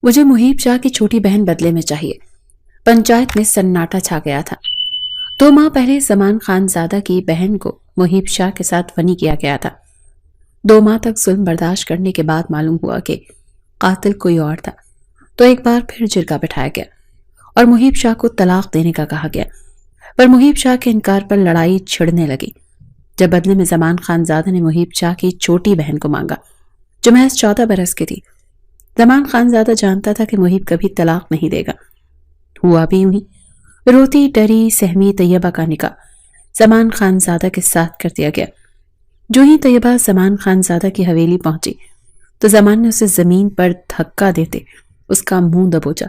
مجھے محیب شاہ کی چھوٹی بہن بدلے میں چاہیے۔ پنچایت میں سناٹا چھا گیا تھا۔ 2 ماہ پہلے زمان خان زادہ کی بہن کو محیب شاہ کے ساتھ فنی کیا گیا تھا۔ 2 ماہ تک ظلم برداشت کرنے کے بعد معلوم ہوا کہ قاتل کوئی اور تھا، تو ایک بار پھر جرگہ بٹھایا گیا اور محیب شاہ کو طلاق دینے کا کہا گیا، پر محیب شاہ کے انکار پر لڑائی چھڑنے لگی، جب بدلے میں زمان خان زادہ نے محیب شاہ کی چھوٹی بہن کو مانگا جو محض 14 برس کی تھی۔ زمان خان زادہ جانتا تھا کہ محیب کبھی طلاق نہیں دے گا۔ ہوا بھی یوں ہی۔ روتی ڈری سہمی طیبہ کا نکاح زمان خان زادہ کے ساتھ کر دیا گیا۔ جو ہی طیبہ زمان خان زادہ کی حویلی پہنچی تو زمان نے اسے زمین پر دھکا دیتے اس کا منہ دبوچا۔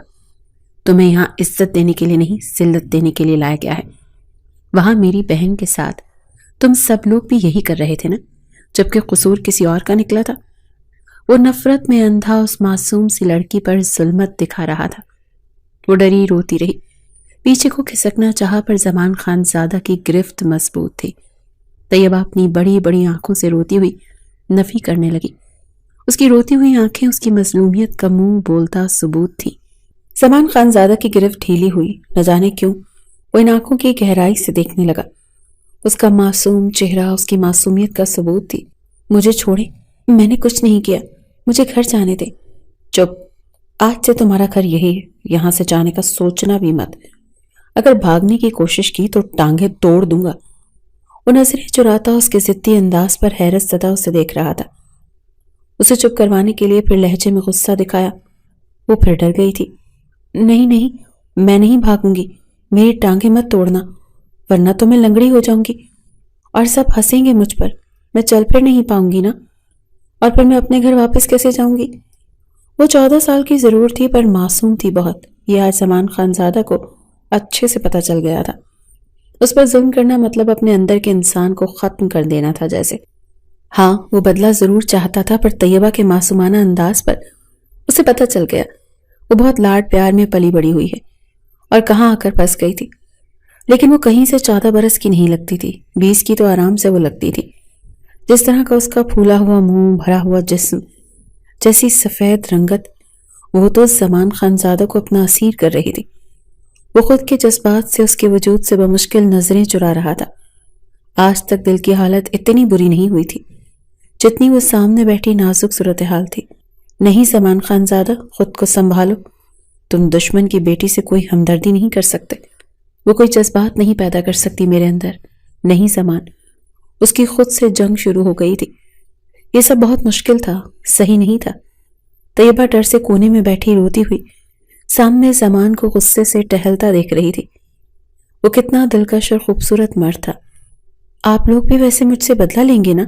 تمہیں یہاں عزت دینے کے لیے نہیں، ذلت دینے کے لیے لایا گیا ہے۔ وہاں میری بہن کے ساتھ تم سب لوگ بھی یہی کر رہے تھے نا، جبکہ قصور کسی اور کا نکلا تھا۔ وہ نفرت میں اندھا اس معصوم سی لڑکی پر ظلمت دکھا رہا تھا۔ وہ ڈری روتی رہی، پیچھے کو کھسکنا چاہا پر زمان خان زادہ کی گرفت مضبوط تھی۔ طیبہ اپنی بڑی بڑی آنکھوں سے روتی ہوئی نفی کرنے لگی۔ اس کی روتی ہوئی آنکھیں اس کی مظلومیت کا منہ بولتا ثبوت تھی۔ زمان خان زادہ کی گرفت ڈھیلی ہوئی، نہ جانے کیوں وہ ان آنکھوں کی گہرائی سے دیکھنے لگا۔ اس کا معصوم چہرہ اس کی معصومیت کا ثبوت تھی۔ مجھے چھوڑے، میں نے کچھ نہیں کیا، مجھے گھر جانے دے۔ چپ، آج سے تمہارا گھر یہی ہے، یہاں سے جانے کا سوچنا بھی مت۔ اگر بھاگنے کی کوشش کی تو ٹانگیں توڑ دوں گا۔ وہ نظریں چراتا اس کے ضدی انداز پر حیرت زدہ اسے دیکھ رہا تھا۔ اسے چپ کروانے کے لیے پھر لہجے میں غصہ دکھایا۔ وہ پھر ڈر گئی تھی۔ نہیں نہیں، میں نہیں بھاگوں گی، میری ٹانگیں مت توڑنا، ورنہ تو میں لنگڑی ہو جاؤں گی اور سب ہنسیں گے مجھ پر، میں چل پھر نہیں پاؤں گی نا، اور پھر میں اپنے گھر واپس کیسے جاؤں گی؟ وہ 14 سال کی ضرور تھی پر معصوم تھی بہت، یہ آج زمان خان زادہ کو اچھے سے پتہ چل گیا تھا۔ اس پر ظلم کرنا مطلب اپنے اندر کے انسان کو ختم کر دینا تھا جیسے۔ ہاں، وہ بدلہ ضرور چاہتا تھا پر طیبہ کے معصومانہ انداز پر اسے پتہ چل گیا وہ بہت لاڈ پیار میں پلی بڑی ہوئی ہے اور کہاں آ کر پھنس گئی تھی۔ لیکن وہ کہیں سے 14 برس کی نہیں لگتی تھی، 20 کی تو آرام سے وہ لگتی تھی۔ جس طرح کا اس کا پھولا ہوا منہ، بھرا ہوا جسم، جیسی سفید رنگت، وہ تو زمان خان زادہ کو اپنا اسیر کر رہی تھی۔ وہ خود کے جذبات سے اس کے وجود سے بمشکل نظریں چرا رہا تھا۔ آج تک دل کی حالت اتنی بری نہیں ہوئی تھی جتنی وہ سامنے بیٹھی نازک صورتحال تھی۔ نہیں زمان خان زادہ، خود کو سنبھالو، تم دشمن کی بیٹی سے کوئی ہمدردی نہیں کر سکتے، وہ کوئی جذبات نہیں پیدا کر سکتی میرے اندر۔ نہیں زمان، اس کی خود سے جنگ شروع ہو گئی تھی۔ یہ سب بہت مشکل تھا، صحیح نہیں تھا۔ طیبہ ڈر سے کونے میں بیٹھی روتی ہوئی سامنے زمان کو غصے سے ٹہلتا دیکھ رہی تھی۔ وہ کتنا دلکش اور خوبصورت مرد تھا۔ آپ لوگ بھی ویسے مجھ سے بدلہ لیں گے نا،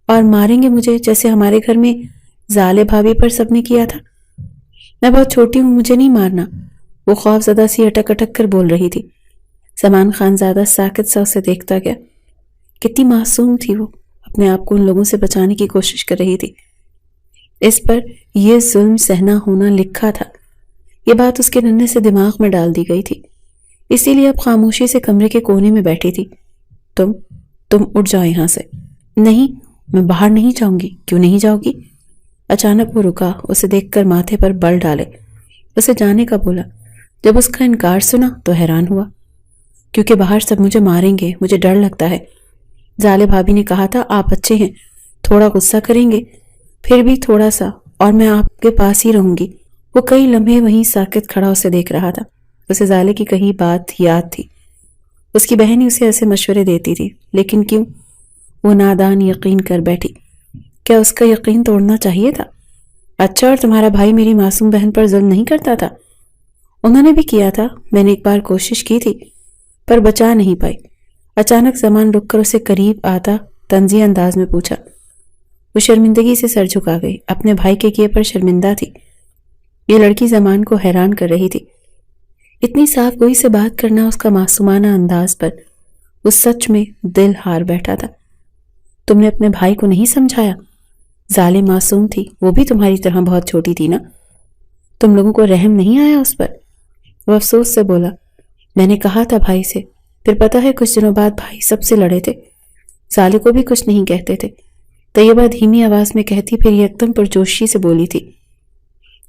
اور ماریں گے مجھے جیسے ہمارے گھر میں زالے بھابھی پر سب نے کیا تھا؟ میں بہت چھوٹی ہوں، مجھے نہیں مارنا، وہ خوف زدہ سی اٹک اٹک کر بول رہی تھی۔ زمان خان زادہ ساکت سا اسے دیکھتا گیا۔ کتنی معصوم تھی وہ، اپنے آپ کو ان لوگوں سے بچانے کی کوشش کر رہی تھی۔ اس پر یہ ظلم سہنا ہونا لکھا تھا، یہ بات اس کے ننھے سے دماغ میں ڈال دی گئی تھی، اسی لیے اب خاموشی سے کمرے کے کونے میں بیٹھی تھی۔ تم اٹھ جاؤ یہاں سے۔ نہیں، میں باہر نہیں جاؤں گی۔ کیوں نہیں جاؤ گی؟ اچانک وہ رکا، اسے دیکھ کر ماتھے پر بل ڈالے اسے جانے کا بولا۔ جب اس کا انکار سنا تو حیران ہوا، کیونکہ باہر سب مجھے ماریں گے، مجھے ڈر لگتا ہے۔ زالے بھابھی نے کہا تھا آپ اچھے ہیں، تھوڑا غصہ کریں گے، پھر بھی تھوڑا سا، اور میں آپ کے پاس ہی رہوں گی۔ وہ کئی لمحے وہیں ساکت کھڑا اسے دیکھ رہا تھا۔ اسے زالے کی کہی بات یاد تھی، اس کی بہن ہی اسے ایسے مشورے دیتی تھی، لیکن کیوں؟ وہ نادان یقین کر بیٹھی۔ کیا اس کا یقین توڑنا چاہیے تھا؟ اچھا، اور تمہارا بھائی میری معصوم بہن پر ظلم نہیں کرتا تھا؟ انہوں نے بھی کیا تھا، میں نے ایک بار کوشش کی تھی پر بچا نہیں پائی۔ اچانک زمان رک کر اسے قریب آتا طنزیہ انداز میں پوچھا۔ وہ شرمندگی سے سر جھکا گئی، اپنے بھائی کے کیے پر شرمندہ تھی۔ یہ لڑکی زمان کو حیران کر رہی تھی۔ اتنی صاف گوئی سے بات کرنا اس کا معصومانہ انداز پر وہ سچ میں دل ہار بیٹھا تھا۔ تم نے اپنے بھائی کو نہیں سمجھایا؟ زالے معصوم تھی، وہ بھی تمہاری طرح بہت چھوٹی تھی نا، تم لوگوں کو رحم نہیں آیا اس پر؟ وہ افسوس سے بولا، میں نے کہا تھا بھائی سے، پھر پتہ ہے کچھ دنوں بعد بھائی سب سے لڑے تھے، زالے کو بھی کچھ نہیں کہتے تھے۔ طیبہ دھیمی آواز میں کہتی پھر یکدم پرجوشی سے بولی تھی،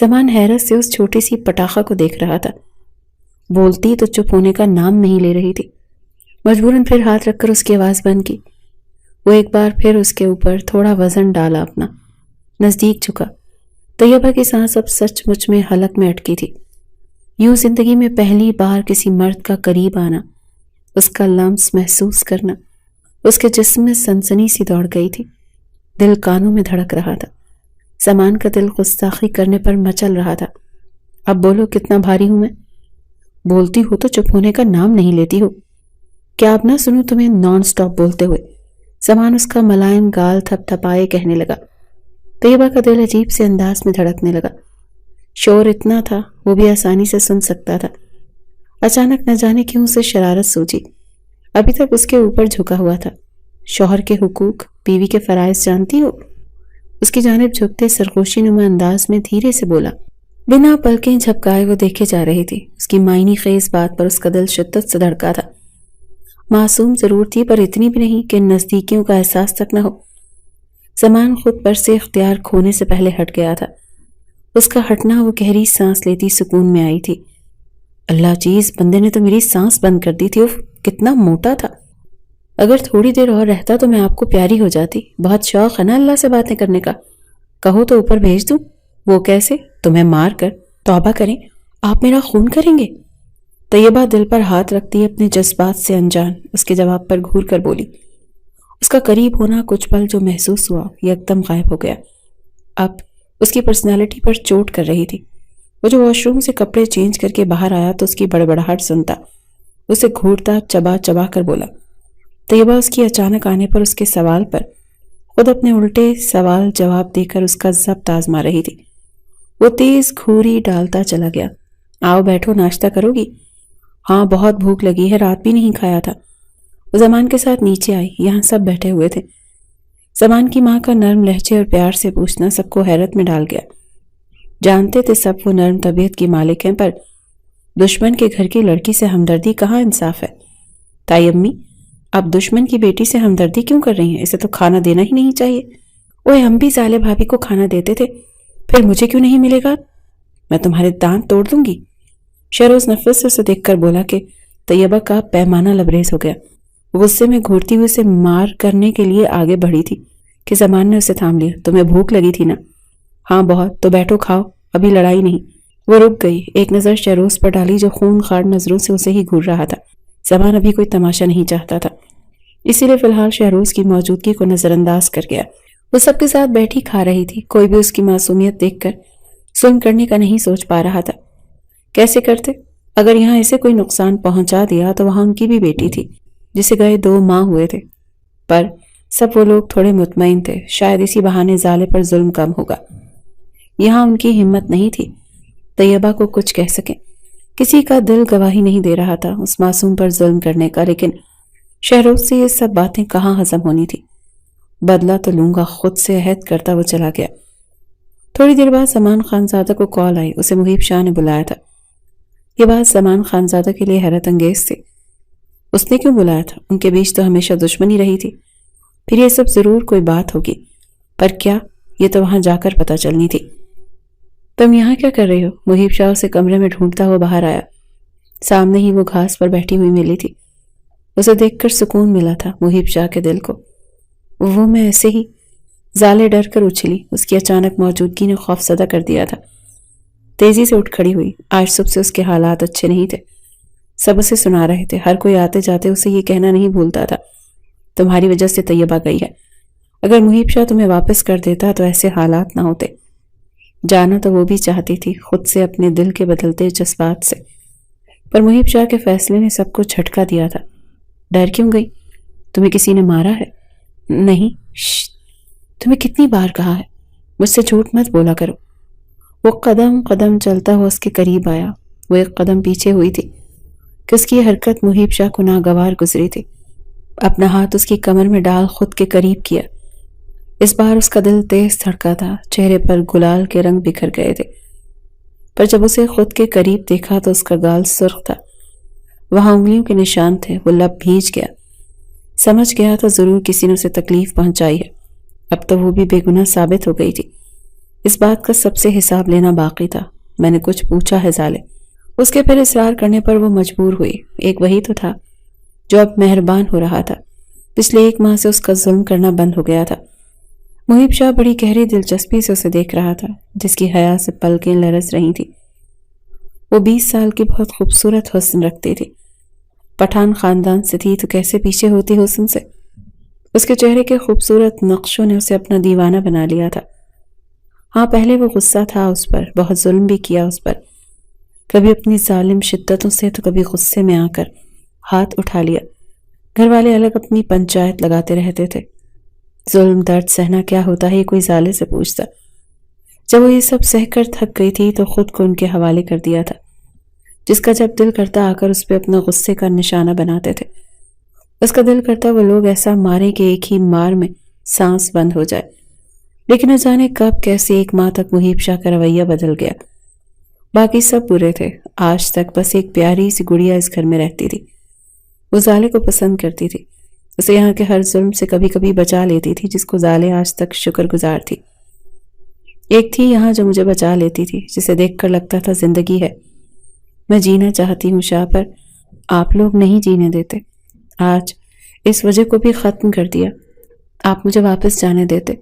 سمان حیرت سے اس چھوٹی سی پٹاخہ کو دیکھ رہا تھا. بولتی تو چپ ہونے کا نام نہیں لے رہی تھی. مجبوراً پھر ہاتھ رکھ کر اس کی آواز بند کی. وہ ایک بار پھر اس کے اوپر تھوڑا وزن ڈالا اپنا. نزدیک جھکا. طیبہ کی سانس اب سچ مچ میں حلق میں اٹکی تھی. یوں زندگی میں پہلی بار کسی مرد کا قریب آنا، اس کا لمس محسوس کرنا، اس کے جسم میں سنسنی سی دوڑ گئی تھی. دل کانوں میں دھڑک رہا تھا. سامان کا دل گستاخی کرنے پر مچل رہا تھا. اب بولو کتنا بھاری ہوں میں؟ بولتی ہو تو چپ ہونے کا نام نہیں لیتی ہو. کیا اب نہ سنوں تمہیں نان سٹاپ بولتے ہوئے؟ سامان اس کا ملائم گال تھپ تھپائے کہنے لگا. طیبہ کا دل عجیب سے انداز میں دھڑکنے لگا. شور اتنا تھا وہ بھی آسانی سے سن سکتا تھا. اچانک نہ جانے کیوں اسے شرارت سوچی. ابھی تک اس کے اوپر جھکا ہوا تھا. شوہر کے حقوق، بیوی کے فرائض جانتی ہو؟ اس کی جانب جھکتے سرگوشی نما انداز میں دھیرے سے بولا. بنا پلکیں جھپکائے وہ دیکھے جا رہی تھی. اس کی معنی خیز بات پر اس کا دل شدت سے دھڑکا تھا. معصوم ضرور تھی پر اتنی بھی نہیں کہ نزدیکیوں کا احساس تک نہ ہو. زمان خود پر سے اختیار کھونے سے پہلے ہٹ گیا تھا. اس کا ہٹنا وہ گہری سانس لیتی سکون میں آئی تھی. اللہ چیز، بندے نے تو میری سانس بند کر دی تھی. اف کتنا موٹا تھا. اگر تھوڑی دیر اور رہتا تو میں آپ کو پیاری ہو جاتی. بہت شوق ہے نا اللہ سے باتیں کرنے کا. کہو تو اوپر بھیج دوں. وہ کیسے؟ تمہیں مار کر. توبہ کریں، آپ میرا خون کریں گے؟ طیبہ دل پر ہاتھ رکھتی اپنے جذبات سے انجان اس کے جواب پر گھور کر بولی. اس کا قریب ہونا کچھ پل جو محسوس ہوا یکدم غائب ہو گیا. اب اس کی پرسنالٹی پر چوٹ کر رہی تھی. وہ جو واش روم سے کپڑے چینج کر کے باہر آیا تو اس کی بڑبڑاہٹ سنتا، اسے گھورتا چبا چبا کر بولا. طیبہ اس کی اچانک آنے پر اس کے سوال پر خود اپنے الٹے سوال جواب دے کر اس کا ضبط آزما رہی تھی. وہ تیز گھوری ڈالتا چلا گیا. آؤ بیٹھو، ناشتہ کرو گی؟ ہاں بہت بھوک لگی ہے، رات بھی نہیں کھایا تھا. وہ زمان کے ساتھ نیچے آئی. یہاں سب بیٹھے ہوئے تھے. زمان کی ماں کا نرم لہجے اور پیار سے پوچھنا سب کو حیرت میں ڈال گیا. جانتے تھے سب وہ نرم طبیعت کی مالک ہیں، پر دشمن کے گھر کی لڑکی سے ہمدردی کہاں انصاف ہے؟ تائی امی، اب دشمن کی بیٹی سے ہمدردی کیوں کر رہی ہیں؟ اسے تو کھانا دینا ہی نہیں چاہیے. اوے ہم بھی زالے بھابھی کو کھانا دیتے تھے، پھر مجھے کیوں نہیں ملے گا؟ میں تمہارے دانت توڑ دوں گی. شہروز نفس سے اسے دیکھ کر بولا کہ طیبہ کا پیمانہ لبریز ہو گیا. غصے میں گھورتی ہوئے اسے مار کرنے کے لیے آگے بڑھی تھی کہ زمان نے اسے تھام لیا. تمہیں بھوک لگی تھی نا؟ ہاں بہت. تو بیٹھو کھاؤ، ابھی لڑائی نہیں. وہ رک گئی. ایک نظر شہروز پر ڈالی جو خون خار نظروں سے اسے ہی گھور رہا تھا. زمان ابھی کوئی تماشا نہیں چاہتا تھا، اسی لیے فی الحال شہروز کی موجودگی کو نظر انداز کر گیا. وہ سب کے ساتھ بیٹھی کھا رہی تھی. کوئی بھی اس کی معصومیت دیکھ کر ظلم کرنے کا نہیں سوچ پا رہا تھا. کیسے کرتے؟ اگر یہاں اسے کوئی نقصان پہنچا دیا تو وہاں ان کی بھی بیٹی تھی جسے گئے 2 ماہ ہوئے تھے. پر سب وہ لوگ تھوڑے مطمئن تھے شاید اسی بہانے زالے پر ظلم کم ہوگا. یہاں ان کی ہمت نہیں تھی طیبہ کو کچھ کہہ سکیں. کسی کا دل گواہی نہیں دے رہا تھا اس معصوم پر ظلم کرنے کا، لیکن شہروز سے یہ سب باتیں کہاں ہضم ہونی تھی. بدلہ تو لوں گا، خود سے عہد کرتا وہ چلا گیا. تھوڑی دیر بعد سامان خانزادہ کو کال آئی. اسے محیب شاہ نے بلایا تھا. یہ بات سامان خانزادہ کے لیے حیرت انگیز تھی. اس نے کیوں بلایا تھا؟ ان کے بیچ تو ہمیشہ دشمنی رہی تھی. پھر یہ سب ضرور کوئی بات ہوگی، پر کیا؟ یہ تو وہاں جا کر پتہ چلنی تھی. تم یہاں کیا کر رہی ہو؟ محیب شاہ اسے کمرے میں ڈھونڈتا ہوا باہر آیا. سامنے ہی وہ گھاس پر بیٹھی ہوئی ملی تھی. اسے دیکھ کر سکون ملا تھا محیب شاہ کے دل کو. وہ میں ایسے ہی. زالے ڈر کر اچھلی. اس کی اچانک موجودگی نے خوف زدہ کر دیا تھا. تیزی سے اٹھ کھڑی ہوئی. آج صبح سے اس کے حالات اچھے نہیں تھے. سب اسے سنا رہے تھے. ہر کوئی آتے جاتے اسے یہ کہنا نہیں بھولتا تھا تمہاری وجہ سے طیبہ گئی ہے. اگر محیب شاہ تمہیں واپس کر دیتا تو ایسے حالات نہ ہوتے. جانا تو وہ بھی چاہتی تھی خود سے اپنے دل کے بدلتے جذبات سے، پر محیب شاہ کے فیصلے نے سب کو جھٹکا دیا تھا. ڈر کیوں گئی؟ تمہیں کسی نے مارا ہے؟ نہیں. تمہیں کتنی بار کہا ہے مجھ سے جھوٹ مت بولا کرو. وہ قدم قدم چلتا ہوا اس کے قریب آیا. وہ ایک قدم پیچھے ہوئی تھی کہ اس کی حرکت محیب شاہ کو ناگوار گزری تھی. اپنا ہاتھ اس کی کمر میں ڈال خود کے قریب کیا. اس بار اس کا دل تیز دھڑکا تھا. چہرے پر گلال کے رنگ بکھر گئے تھے، پر جب اسے خود کے قریب دیکھا تو اس کا گال سرخ تھا. وہاں انگلیوں کے نشان تھے. وہ لب بھیج گیا. سمجھ گیا تو ضرور کسی نے اسے تکلیف پہنچائی ہے. اب تو وہ بھی بے گناہ ثابت ہو گئی تھی. اس بات کا سب سے حساب لینا باقی تھا۔ میں نے کچھ پوچھا ہے زالے؟ اس کے پھر اصرار کرنے پر وہ مجبور ہوئی۔ ایک وہی تو تھا جو اب مہربان ہو رہا تھا۔ پچھلے 1 ماہ سے اس کا ظلم کرنا بند ہو گیا تھا۔ محیب شاہ بڑی گہری دلچسپی سے اسے دیکھ رہا تھا، جس کی حیا سے پلکیں لرز رہی تھیں۔ وہ 20 سال کی بہت خوبصورت حسن رکھتی تھی۔ پٹھان خاندان سے تھی تو کیسے پیچھے ہوتی حسن سے۔ اس کے چہرے کے خوبصورت نقشوں نے اسے اپنا دیوانہ بنا لیا تھا۔ ہاں، پہلے وہ غصہ تھا اس پر، بہت ظلم بھی کیا اس پر، کبھی اپنی ظالم شدتوں سے تو کبھی غصے میں آ کر ہاتھ اٹھا لیا۔ گھر والے الگ اپنی پنچایت لگاتے رہتے تھے۔ ظلم درد سہنا کیا ہوتا ہے یہ کوئی زالے سے پوچھتا۔ جب وہ یہ سب سہ کر تھک گئی تھی تو خود کو ان کے حوالے کر دیا تھا، جس کا جب دل کرتا آ کر اس پہ اپنا غصے کا نشانہ بناتے تھے۔ اس کا دل کرتا وہ لوگ ایسا مارے کہ ایک ہی مار میں سانس بند ہو جائے۔ لیکن نہ جانے کب کیسے 1 ماہ تک محیب شاہ کا رویہ بدل گیا۔ باقی سب برے تھے۔ آج تک بس ایک پیاری سی گڑیا اس گھر میں رہتی تھی۔ وہ زالے کو پسند کرتی تھی، اسے یہاں کے ہر ظلم سے کبھی کبھی بچا لیتی تھی، جس کو زالے آج تک شکر گزار تھی۔ ایک تھی یہاں جو مجھے بچا لیتی تھی، جسے دیکھ کر لگتا تھا زندگی ہے۔ میں جینا چاہتی ہوں شاہ، پر آپ لوگ نہیں جینے دیتے۔ آج اس وجہ کو بھی ختم کر دیا۔ آپ مجھے واپس جانے دیتے۔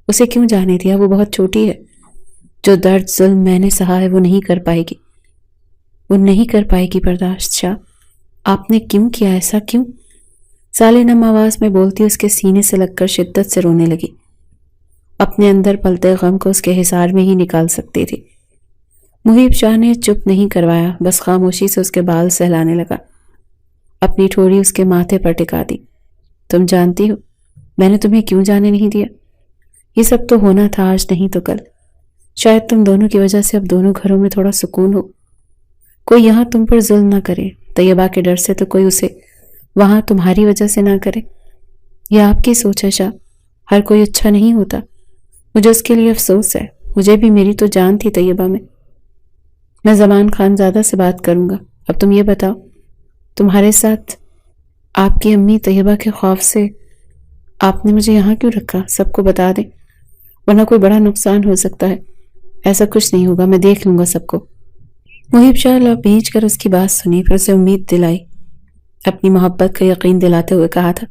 اسے کیوں جانے دیا؟ وہ بہت چھوٹی ہے۔ جو درد ظلم میں نے سہا ہے وہ نہیں کر پائے گی، وہ نہیں کر پائے گی برداشت۔ شاہ، آپ نے کیوں کیا ایسا؟ کیوں؟ زالے نم آواز میں بولتی اس کے سینے سے لگ کر شدت سے رونے لگی۔ اپنے اندر پلتے غم کو اس کے حصار میں ہی نکال سکتی تھی۔ محیب شاہ نے چپ نہیں کروایا، بس خاموشی سے اس کے بال سہلانے لگا، اپنی ٹھوڑی اس کے ماتھے پر ٹکا دی۔ تم جانتی ہو میں نے تمہیں کیوں جانے نہیں دیا؟ یہ سب تو ہونا تھا آج نہیں تو کل۔ شاید تم دونوں کی وجہ سے اب دونوں گھروں میں تھوڑا سکون ہو۔ کوئی یہاں تم پر ظلم نہ کرے، طیبہ کے ڈر سے تو کوئی اسے وہاں تمہاری وجہ سے نہ کرے۔ یہ آپ کی سوچ ہے شاہ، ہر کوئی اچھا نہیں ہوتا۔ مجھے اس کے لیے افسوس ہے، مجھے بھی میری تو جان تھی طیبہ میں۔ میں زمان خان زادہ سے بات کروں گا۔ اب تم یہ بتاؤ، تمہارے ساتھ آپ کی امی طیبہ کے خوف سے آپ نے مجھے یہاں کیوں رکھا؟ سب کو بتا دیں، ورنہ کوئی بڑا نقصان ہو سکتا ہے۔ ایسا کچھ نہیں ہوگا، میں دیکھ لوں گا سب کو۔ محیب شاہ لب بھیج کر اس کی بات سنی، پھر اسے امید دلائی، اپنی محبت کا یقین دلاتے ہوئے کہا تھا۔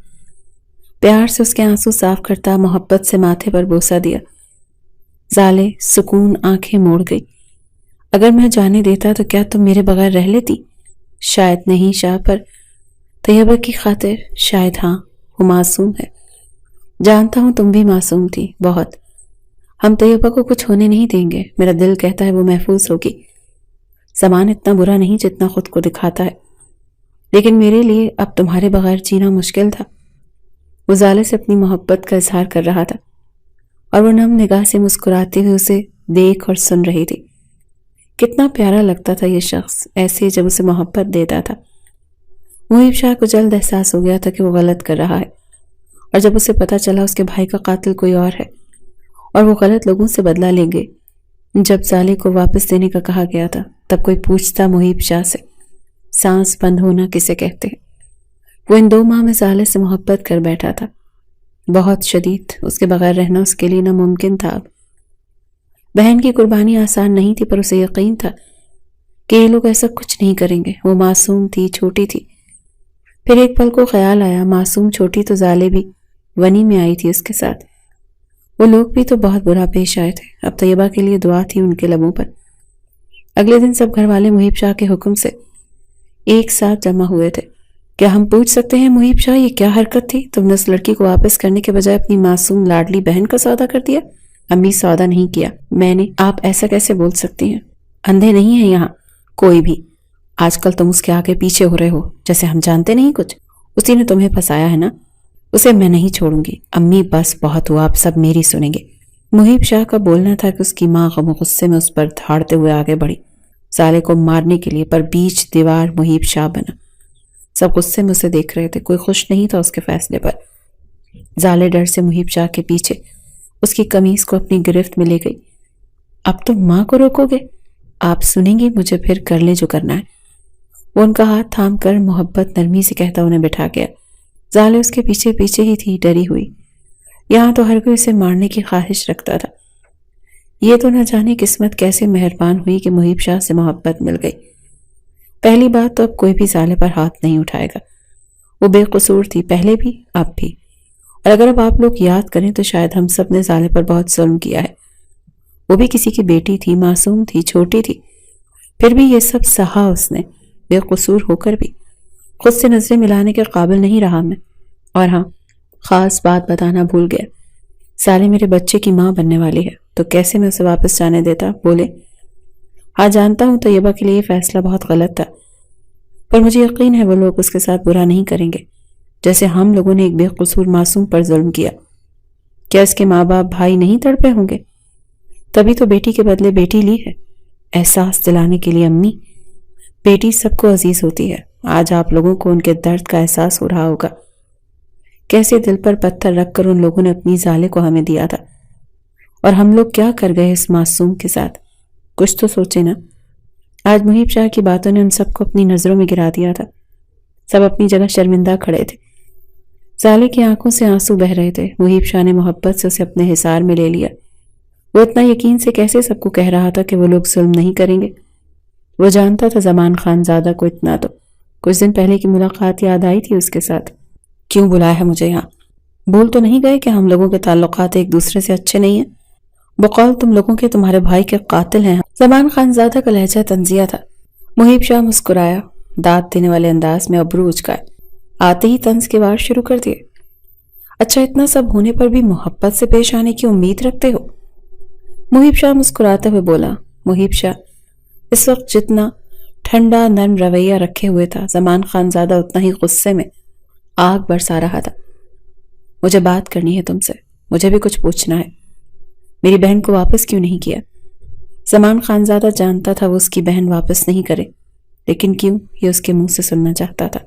پیار سے اس کے آنسو صاف کرتا، محبت سے ماتھے پر بوسہ دیا۔ زالے سکون آنکھیں موڑ گئی۔ اگر میں جانے دیتا تو کیا تم میرے بغیر رہ لیتی؟ شاید نہیں شاہ، پر طیبہ کی خاطر شاید ہاں۔ وہ معصوم ہے، جانتا ہوں تم بھی معصوم تھی بہت۔ ہم طیبہ کو کچھ ہونے نہیں دیں گے، میرا دل کہتا ہے وہ محفوظ ہوگی۔ زمان اتنا برا نہیں جتنا خود کو دکھاتا ہے، لیکن میرے لیے اب تمہارے بغیر جینا مشکل تھا۔ وہ زالے سے اپنی محبت کا اظہار کر رہا تھا، اور وہ نم نگاہ سے مسکراتے ہوئے اسے دیکھ اور سن رہی تھی۔ کتنا پیارا لگتا تھا یہ شخص ایسے جب اسے محبت دیتا تھا۔ محیب شاہ کو جلد احساس ہو گیا تھا کہ وہ غلط کر رہا ہے، اور جب اسے پتا چلا اس کے بھائی کا قاتل کوئی اور ہے اور وہ غلط لوگوں سے بدلہ لیں گے، جب زالے کو واپس دینے کا کہا گیا تھا تب کوئی پوچھتا محیب شاہ سے سانس بند ہونا کسے کہتے ہیں؟ وہ ان 2 ماہ میں زالے سے محبت کر بیٹھا تھا، بہت شدید۔ اس کے بغیر رہنا اس کے لیے ناممکن تھا۔ اب بہن کی قربانی آسان نہیں تھی، پر اسے یقین تھا کہ یہ لوگ ایسا کچھ نہیں کریں گے۔ وہ معصوم تھی، چھوٹی تھی۔ پھر ایک پل کو خیال آیا، معصوم چھوٹی تو زالے بھی ونی میں آئی تھی اس کے ساتھ۔ وہ لوگ بھی تو بہت برا پیش آئے تھے۔ اب طیبہ کے لیے دعا تھی ان کے لبوں پر۔ اگلے دن سب گھر والے محیب شاہ کے حکم سے ایک ساتھ جمع ہوئے تھے۔ کیا ہم پوچھ سکتے ہیں محیب شاہ یہ کیا حرکت تھی؟ تم نے اس لڑکی کو واپس کرنے کے بجائے اپنی معصوم لاڈلی بہن کا سودا کر دیا۔ امی سودا نہیں کیا میں نے۔ آپ ایسا کیسے بول سکتی ہیں؟ اندھے نہیں ہیں یہاں کوئی بھی۔ آج کل تم اس کے آگے پیچھے ہو رہے ہو جیسے ہم جانتے نہیں کچھ۔ اسی نے تمہیں پھنسایا ہے نا، اسے میں نہیں چھوڑوں گی۔ امی بس بہت ہوا، آپ سب میری سنیں گے۔ محیب شاہ کا بولنا تھا کہ اس کی ماں غم و غصے میں اس پر دھاڑتے ہوئے آگے بڑھی زالے کو مارنے کے لیے، پر بیچ دیوار محیب شاہ بنا۔ سب غصے میں اسے دیکھ رہے تھے، کوئی خوش نہیں تھا اس کے فیصلے پر۔ زالے ڈر سے محیب شاہ کے پیچھے اس کی قمیص کو اپنی گرفت میں لے گئی۔ اب تم ماں کو روکو گے؟ آپ سنیں گی مجھے، پھر کر لے جو کرنا ہے۔ وہ ان کا ہاتھ تھام کر محبت نرمی سے کہتا انہیں بٹھا گیا۔ زالے اس کے پیچھے پیچھے ہی تھی، ڈری ہوئی۔ یہاں تو ہر کوئی اسے مارنے کی خواہش رکھتا تھا۔ یہ تو نہ جانے قسمت کیسے مہربان ہوئی کہ محیب شاہ سے محبت مل گئی۔ پہلی بات تو اب کوئی بھی زالے پر ہاتھ نہیں اٹھائے گا، وہ بے قصور تھی، پہلے بھی اب بھی، اور اگر اب آپ لوگ یاد کریں تو شاید ہم سب نے زالے پر بہت ظلم کیا ہے۔ وہ بھی کسی کی بیٹی تھی، معصوم تھی، چھوٹی تھی، پھر بھی یہ سب سہا اس نے، بے قصور ہو کر بھی۔ خود سے نظریں ملانے کے قابل نہیں رہا میں۔ اور ہاں، خاص بات بتانا بھول گیا، سالے میرے بچے کی ماں بننے والی ہے، تو کیسے میں اسے واپس جانے دیتا؟ بولے، ہاں جانتا ہوں طیبہ کے لیے یہ فیصلہ بہت غلط تھا، پر مجھے یقین ہے وہ لوگ اس کے ساتھ برا نہیں کریں گے، جیسے ہم لوگوں نے ایک بے قصور معصوم پر ظلم کیا۔ کیا اس کے ماں باپ بھائی نہیں تڑپے ہوں گے؟ تبھی تو بیٹی کے بدلے بیٹی لی ہے، احساس دلانے کے لیے۔ امی، بیٹی سب کو عزیز ہوتی ہے، آج آپ لوگوں کو ان کے درد کا احساس ہو رہا ہوگا، کیسے دل پر پتھر رکھ کر ان لوگوں نے اپنی زالے کو ہمیں دیا تھا، اور ہم لوگ کیا کر گئے اس معصوم کے ساتھ؟ کچھ تو سوچے نا۔ آج محیب شاہ کی باتوں نے ان سب کو اپنی نظروں میں گرا دیا تھا، سب اپنی جگہ شرمندہ کھڑے تھے۔ زالے کی آنکھوں سے آنسو بہ رہے تھے، محیب شاہ نے محبت سے اسے اپنے حصار میں لے لیا۔ وہ اتنا یقین سے کیسے سب کو کہہ رہا تھا کہ وہ لوگ ظلم نہیں کریں گے؟ وہ جانتا تھا زمان خان زادہ کو اتنا تو۔ کچھ دن پہلے کی ملاقات یاد آئی تھی اس کے ساتھ۔ کیوں بلایا ہے مجھے یہاں؟ بول تو نہیں گئے کہ ہم لوگوں کے تعلقات ایک دوسرے سے اچھے نہیں ہیں؟ بقول تم لوگوں کے تمہارے بھائی کے قاتل ہیں۔ زمان خان زادہ کا لہجہ طنزیہ تھا۔ محیب شاہ مسکرایا، داد دینے والے انداز میں ابرو اچکائے، آتے ہی طنز کے وار شروع کر دیے۔ اچھا، اتنا سب ہونے پر بھی محبت سے پیش آنے کی امید رکھتے ہو؟ محیب شاہ مسکراتے ہوئے بولا۔ محیب شاہ اس وقت جتنا ٹھنڈا نرم رویہ رکھے ہوئے تھا، زمان خان زادہ اتنا ہی غصے میں آگ برسا رہا تھا۔ مجھے بات کرنی ہے تم سے، مجھے بھی کچھ پوچھنا ہے۔ میری بہن کو واپس کیوں نہیں کیا؟ زمان خان زادہ جانتا تھا وہ اس کی بہن واپس نہیں کرے، لیکن کیوں، یہ اس کے منہ سے سننا چاہتا تھا۔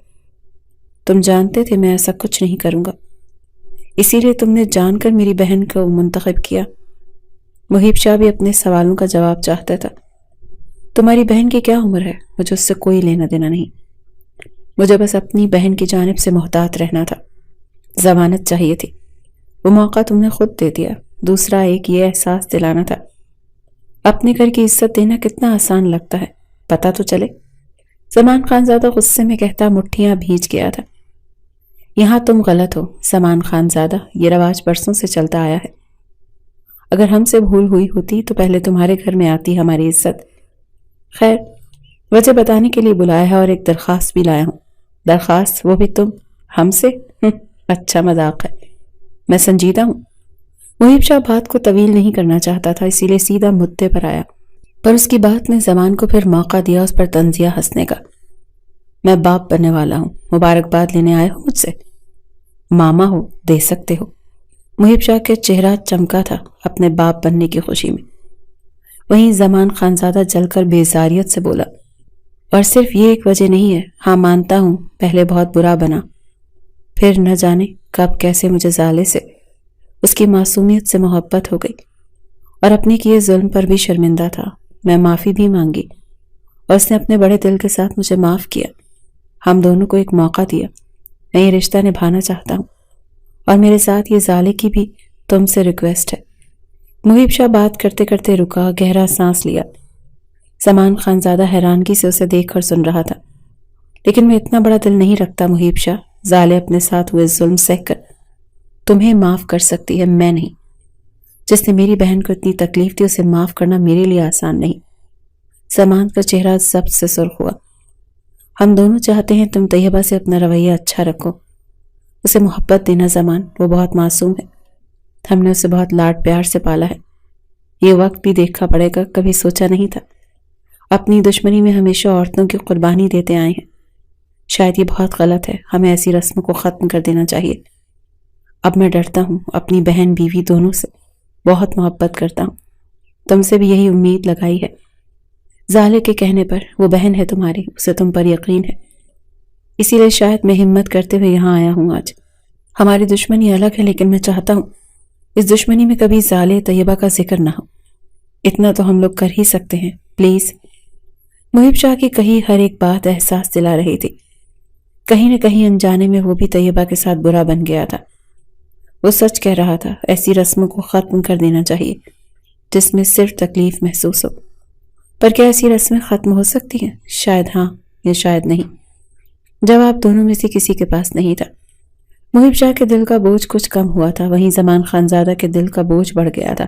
تم جانتے تھے میں ایسا کچھ نہیں کروں گا، اسی لیے تم نے جان کر میری بہن کو منتخب کیا۔ محیب شاہ بھی اپنے سوالوں کا جواب چاہتا تھا۔ تمہاری بہن کی کیا عمر ہے؟ مجھے اس سے کوئی لینا دینا نہیں، مجھے بس اپنی بہن کی جانب سے محتاط رہنا تھا۔ ضمانت چاہیے تھی، وہ موقع تم نے خود دے دیا۔ دوسرا ایک یہ احساس دلانا تھا، اپنے گھر کی عزت دینا کتنا آسان لگتا ہے، پتہ تو چلے۔ زمان خان زادہ غصے میں کہتا مٹھیاں بھیج گیا تھا۔ یہاں تم غلط ہو زمان خان زادہ، یہ رواج برسوں سے چلتا آیا ہے۔ اگر ہم سے بھول ہوئی ہوتی تو پہلے تمہارے گھر میں آتی ہماری عزت۔ خیر، وجہ بتانے کے لیے بلایا ہے اور ایک درخواست بھی لایا ہوں۔ درخواست؟ وہ بھی تم ہم سے؟ اچھا مذاق ہے، میں سنجیدہ ہوں۔ محیب شاہ بات کو طویل نہیں کرنا چاہتا تھا، اسی لیے سیدھا مدعے پر آیا، پر اس کی بات نے زمان کو پھر موقع دیا اس پر طنزیہ ہنسنے کا۔ میں باپ بننے والا ہوں، مبارکباد لینے آئے ہو مجھ سے؟ ماما ہو، دے سکتے ہو۔ محیب شاہ کے چہرہ چمکا تھا اپنے باپ بننے کی خوشی میں۔ وہیں زمان خان زادہ جل کر بیزاریت سے بولا، اور صرف یہ ایک وجہ نہیں ہے، ہاں مانتا ہوں پہلے بہت برا بنا، پھر نہ جانے کب کیسے مجھے زالے سے، اس کی معصومیت سے محبت ہو گئی، اور اپنے کیے ظلم پر بھی شرمندہ تھا۔ میں معافی بھی مانگی اور اس نے اپنے بڑے دل کے ساتھ مجھے معاف کیا۔ ہم دونوں کو ایک موقع دیا، میں یہ رشتہ نبھانا چاہتا ہوں، اور میرے ساتھ یہ زالے کی بھی تم سے ریکویسٹ ہے۔ محیب شاہ بات کرتے کرتے رکا، گہرا سانس لیا۔ زمان خان زادہ حیرانگی سے اسے دیکھ کر سن رہا تھا۔ لیکن میں اتنا بڑا دل نہیں رکھتا محیب شاہ، زالے اپنے ساتھ ہوئے ظلم سہ کر تمہیں معاف کر سکتی ہے، میں نہیں۔ جس نے میری بہن کو اتنی تکلیف دی اسے معاف کرنا میرے لیے آسان نہیں۔ زمان کا چہرہ ضبط سے سرخ ہوا۔ ہم دونوں چاہتے ہیں تم طیبہ سے اپنا رویہ اچھا رکھو، اسے محبت دینا زمان، وہ بہت معصوم ہے، ہم نے اسے بہت لاڈ پیار سے پالا ہے۔ یہ وقت بھی دیکھا پڑے گا، کبھی سوچا نہیں تھا۔ اپنی دشمنی میں ہمیشہ عورتوں کی قربانی دیتے آئے ہیں، شاید یہ بہت غلط ہے، ہمیں ایسی رسموں کو ختم کر دینا چاہیے۔ اب میں ڈرتا ہوں، اپنی بہن بیوی دونوں سے بہت محبت کرتا ہوں، تم سے بھی یہی امید لگائی ہے۔ زالے کے کہنے پر وہ بہن ہے تمہاری، اسے تم پر یقین ہے، اسی لیے شاید میں ہمت کرتے ہوئے یہاں آیا ہوں آج۔ ہماری دشمنی الگ ہے، لیکن میں چاہتا ہوں اس دشمنی میں کبھی زالے طیبہ کا ذکر نہ ہو، اتنا تو ہم لوگ کر ہی سکتے ہیں، پلیز۔ محیب شاہ کی کہی ہر ایک بات احساس دلا رہی تھی، کہیں نہ کہیں انجانے میں وہ بھی طیبہ کے ساتھ برا بن گیا تھا۔ وہ سچ کہہ رہا تھا، ایسی رسموں کو ختم کر دینا چاہیے، جس میں صرف تکلیف محسوس ہو۔ پر کیا ایسی رسمیں ختم ہو سکتی ہیں؟ شاید ہاں یا شاید نہیں۔ جواب دونوں میں سے کسی کے پاس نہیں تھا۔ محب شاہ کے دل کا بوجھ کچھ کم ہوا تھا، وہیں زمان خان زادہ کے دل کا بوجھ بڑھ گیا تھا۔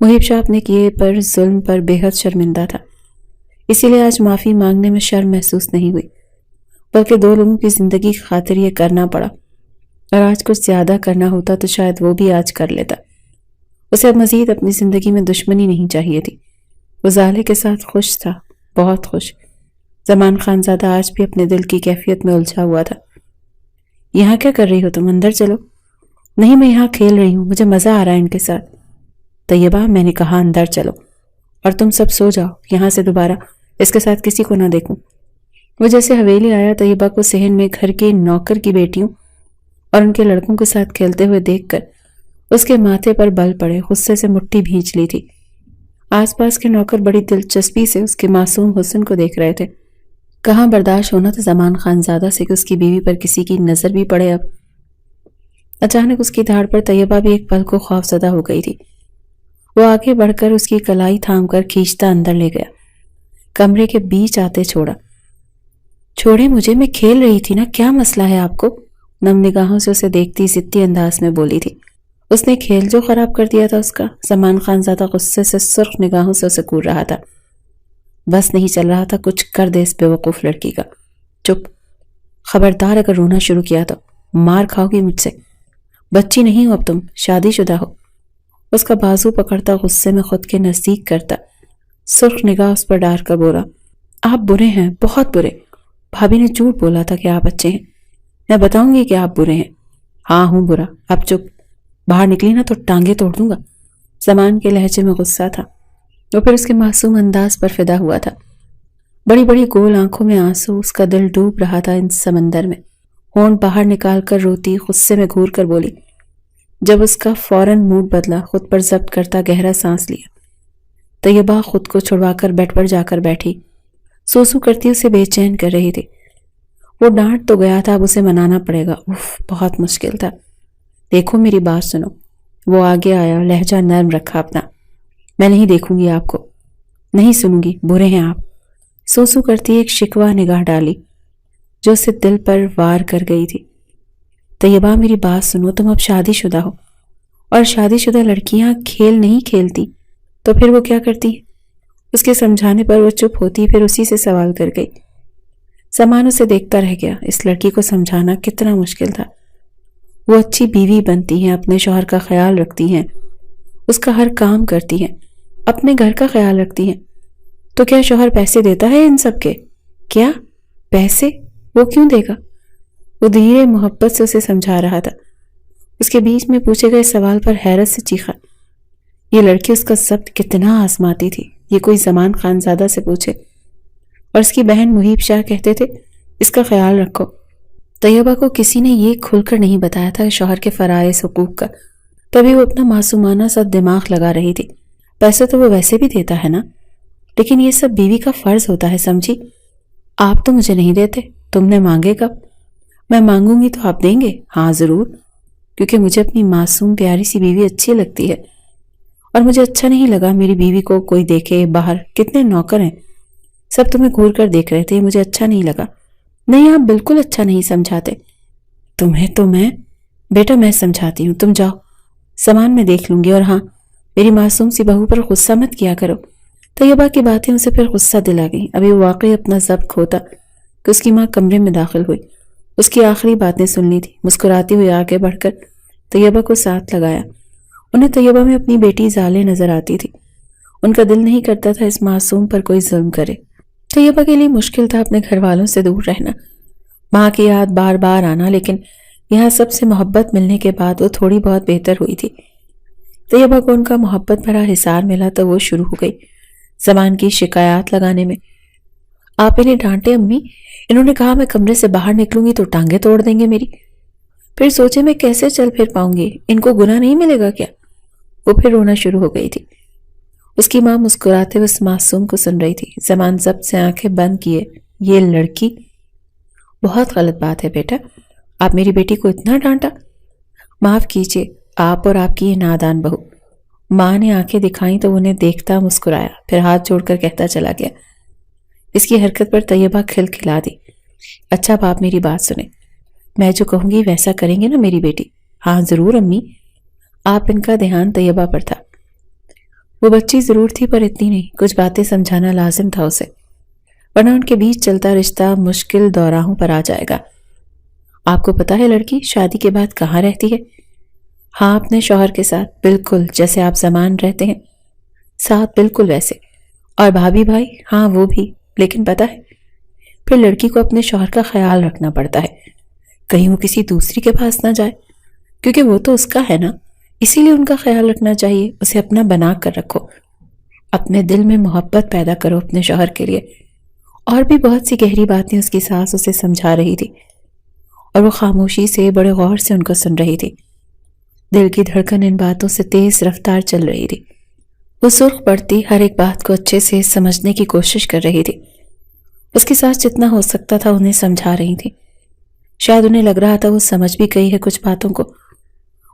محب شاہ اپنے کیے پر ظلم پر بے حد شرمندہ تھا، اسی لیے آج معافی مانگنے میں شرم محسوس نہیں ہوئی، بلکہ دو لوگوں کی زندگی کی خاطر یہ کرنا پڑا، اور آج کچھ زیادہ کرنا ہوتا تو شاید وہ بھی آج کر لیتا۔ اسے اب مزید اپنی زندگی میں دشمنی نہیں چاہیے تھی۔ وہ زالے کے ساتھ خوش تھا، بہت خوش۔ زمان خان زادہ آج بھی اپنے دل کی کیفیت میں الجھا ہوا تھا۔ یہاں کیا کر رہی ہو تم؟ اندر چلو۔ نہیں، میں یہاں کھیل رہی ہوں، مجھے مزہ آ رہا ہے ان کے ساتھ۔ طیبہ، میں نے کہا اندر چلو، اور تم سب سو جاؤ، یہاں سے دوبارہ اس کے ساتھ کسی کو نہ دیکھوں۔ وہ جیسے حویلی آیا، طیبہ کو صحن میں گھر کے نوکر کی بیٹیوں اور ان کے لڑکوں کے ساتھ کھیلتے ہوئے دیکھ کر اس کے ماتھے پر بل پڑے، غصے سے مٹھی بھینچ لی تھی۔ آس پاس کے نوکر بڑی دلچسپی سے اس کے معصوم حسن کو دیکھ رہے تھے۔ کہاں برداشت ہونا تھا زمان خان زادہ سے کہ اس کی بیوی پر کسی کی نظر بھی پڑے۔ اب اچانک اس کی دھاڑ پر طیبہ بھی ایک پل کو خوفزدہ ہو گئی تھی۔ وہ آگے بڑھ کر اس کی کلائی تھام کر کھینچتا اندر لے گیا، کمرے کے بیچ آتے چھوڑا۔ چھوڑے مجھے، میں کھیل رہی تھی نا، کیا مسئلہ ہے آپ کو؟ نم نگاہوں سے اسے دیکھتی ضدی انداز میں بولی تھی۔ اس نے کھیل جو خراب کر دیا تھا اس کا؟ زمان خان زادہ غصے سے سرخ نگاہوں سے اسے گور رہا تھا۔ بس نہیں چل رہا تھا، کچھ کر دے اس بیوقوف لڑکی کا۔ چپ، خبردار اگر رونا شروع کیا تو مار کھاؤ گی مجھ سے۔ بچی نہیں ہو اب تم، شادی شدہ ہو۔ اس کا بازو پکڑتا غصے میں خود کے نزدیک کرتا، سرخ نگاہ اس پر ڈال کر بولا، آپ برے ہیں، بہت برے۔ بھابی نے جھوٹ بولا تھا کہ آپ اچھے ہیں، میں بتاؤں گی کہ آپ برے ہیں۔ ہاں ہوں برا، اب چپ، باہر نکلی نا تو ٹانگیں توڑ دوں گا۔ زمان کے لہجے میں غصہ تھا، وہ پھر اس کے معصوم انداز پر فدا ہوا تھا۔ بڑی بڑی گول آنکھوں میں آنسو، اس کا دل ڈوب رہا تھا ان سمندر میں۔ ہونٹ باہر نکال کر روتی، غصے میں گھور کر بولی۔ جب اس کا فوراً موڈ بدلا، خود پر ضبط کرتا گہرا سانس لیا۔ طیبہ خود کو چھڑوا کر بیڈ پر جا کر بیٹھی، سوسو کرتی اسے بے چین کر رہی تھی۔ وہ ڈانٹ تو گیا تھا، اب اسے منانا پڑے گا، بہت مشکل تھا۔ دیکھو میری بات سنو۔ وہ آگے آیا، لہجہ نرم رکھا اپنا۔ میں نہیں دیکھوں گی آپ کو، نہیں سنوں گی، برے ہیں آپ۔ سوسو کرتی ایک شکوہ نگاہ ڈالی جو اسے دل پر وار کر گئی تھی۔ طیبہ میری بات سنو، تم اب شادی شدہ ہو، اور شادی شدہ لڑکیاں کھیل نہیں کھیلتی تو پھر وہ کیا کرتی ہیں؟ اس کے سمجھانے پر وہ چپ ہوتی، پھر اسی سے سوال کر گئی۔ زمان اسے دیکھتا رہ گیا۔ اس لڑکی کو سمجھانا کتنا مشکل تھا۔ وہ اچھی بیوی بنتی ہیں، اپنے شوہر کا خیال رکھتی ہیں، اس کا ہر کام کرتی ہیں، اپنے گھر کا خیال رکھتی ہیں، تو کیا شوہر پیسے دیتا ہے ان سب کے؟ کیا پیسے؟ وہ کیوں دے گا؟ وہ دھیرے محبت سے اسے سمجھا رہا تھا۔ اس کے بیچ میں پوچھے گئے سوال پر حیرت سے چیخا۔ یہ لڑکی اس کا ضبط کتنا آزماتی تھی، یہ کوئی زمان خان زادہ سے پوچھے، اور اس کی بہن محب شاہ کہتے تھے اس کا خیال رکھو۔ طیبہ کو کسی نے یہ کھل کر نہیں بتایا تھا شوہر کے فرائض حقوق کا، تبھی وہ اپنا معصومانہ سا دماغ لگا رہی تھی۔ پیسے تو وہ ویسے بھی دیتا ہے نا، لیکن یہ سب بیوی کا فرض ہوتا ہے، سمجھی؟ آپ تو مجھے نہیں دیتے، تم نے مانگے کب؟ میں مانگوں گی تو آپ دیں گے؟ ہاں ضرور، کیونکہ مجھے اپنی معصوم پیاری سی بیوی اچھی لگتی ہے، اور مجھے اچھا نہیں لگا میری بیوی کو کوئی دیکھے۔ باہر کتنے نوکر ہیں، سب تمہیں گھور کر دیکھ رہے تھے، مجھے اچھا نہیں لگا۔ نہیں، آپ بالکل اچھا نہیں سمجھاتے۔ تمہیں تو بیٹا میں سمجھاتی ہوں، تم جاؤ، سامان میں دیکھ لوں گی، اور ہاں میری معصوم سی بہو پر غصہ مت کیا کرو۔ طیبہ کی باتیں اسے پھر غصہ دلا گئیں۔ ابھی وہ واقعی اپنا ضبط کھوتا کہ اس کی ماں کمرے میں داخل ہوئی، اس کی آخری باتیں سننی تھی۔ مسکراتی ہوئی آگے بڑھ کر طیبہ کو ساتھ لگایا۔ انہیں طیبہ میں اپنی بیٹی زالے نظر آتی تھی، ان کا دل نہیں کرتا تھا اس معصوم پر کوئی ظلم کرے۔ طیبہ کے لیے مشکل تھا اپنے گھر والوں سے دور رہنا، ماں کی یاد بار بار آنا، لیکن یہاں سب سے محبت ملنے کے بعد وہ تھوڑی بہت بہتر ہوئی تھی۔ طیبہ کو ان کا محبت بھرا حصار ملا تو وہ شروع ہو گئی زمان کی شکایات لگانے میں۔ آپ انہیں ڈانٹے امی، انہوں نے کہا میں کمرے سے باہر نکلوں گی تو ٹانگیں توڑ دیں گے میری۔ پھر سوچے میں کیسے چل پھر پاؤں گی، ان کو گناہ نہیں ملے گا کیا؟ وہ پھر رونا شروع ہو گئی تھی۔ اس کی ماں مسکراتے ہوئے اس معصوم کو سن رہی تھی۔ زمان ضبط سے آنکھیں بند کیے۔ یہ لڑکی، بہت غلط بات ہے بیٹا، آپ میری بیٹی کو اتنا ڈانٹا؟ معاف کیجیے آپ اور آپ کی یہ نادان بہو۔ ماں نے آنکھیں دکھائیں تو انہیں دیکھتا مسکرایا، پھر ہاتھ جوڑ کر کہتا چلا گیا۔ اس کی حرکت پر طیبہ کھلکھلا دی۔ اچھا باپ میری بات سنیں، میں جو کہوں گی ویسا کریں گے نا میری بیٹی؟ ہاں ضرور امی۔ آپ ان کا دھیان طیبہ پر تھا۔ وہ بچی ضرور تھی پر اتنی نہیں، کچھ باتیں سمجھانا لازم تھا اسے، ورنہ ان کے بیچ چلتا رشتہ مشکل دوراہوں پر آ جائے گا۔ آپ کو پتا ہے لڑکی شادی کے بعد کہاں رہتی ہے؟ ہاں اپنے شوہر کے ساتھ، بالکل جیسے آپ زمان رہتے ہیں ساتھ، بالکل ویسے۔ اور بھابھی بھائی؟ ہاں وہ بھی، لیکن پتا ہے پھر لڑکی کو اپنے شوہر کا خیال رکھنا پڑتا ہے، کہیں وہ کسی دوسری کے پاس نہ جائے، کیونکہ وہ تو اس کا ہے نا، اسی لیے ان کا خیال رکھنا چاہیے، اسے اپنا بنا کر رکھو، اپنے دل میں محبت پیدا کرو اپنے شوہر کے لیے۔ اور بھی بہت سی گہری باتیں اس کی ساس اسے سمجھا رہی تھی، اور وہ خاموشی سے بڑے غور سے ان کو سن رہی تھی۔ دل کی دھڑکن ان باتوں سے تیز رفتار چل رہی تھی۔ وہ سرخ پڑتی ہر ایک بات کو اچھے سے سمجھنے کی کوشش کر رہی تھی۔ اس کی ساس جتنا ہو سکتا تھا انہیں سمجھا رہی تھی، شاید انہیں لگ رہا تھا وہ سمجھ بھی گئی ہے کچھ باتوں کو۔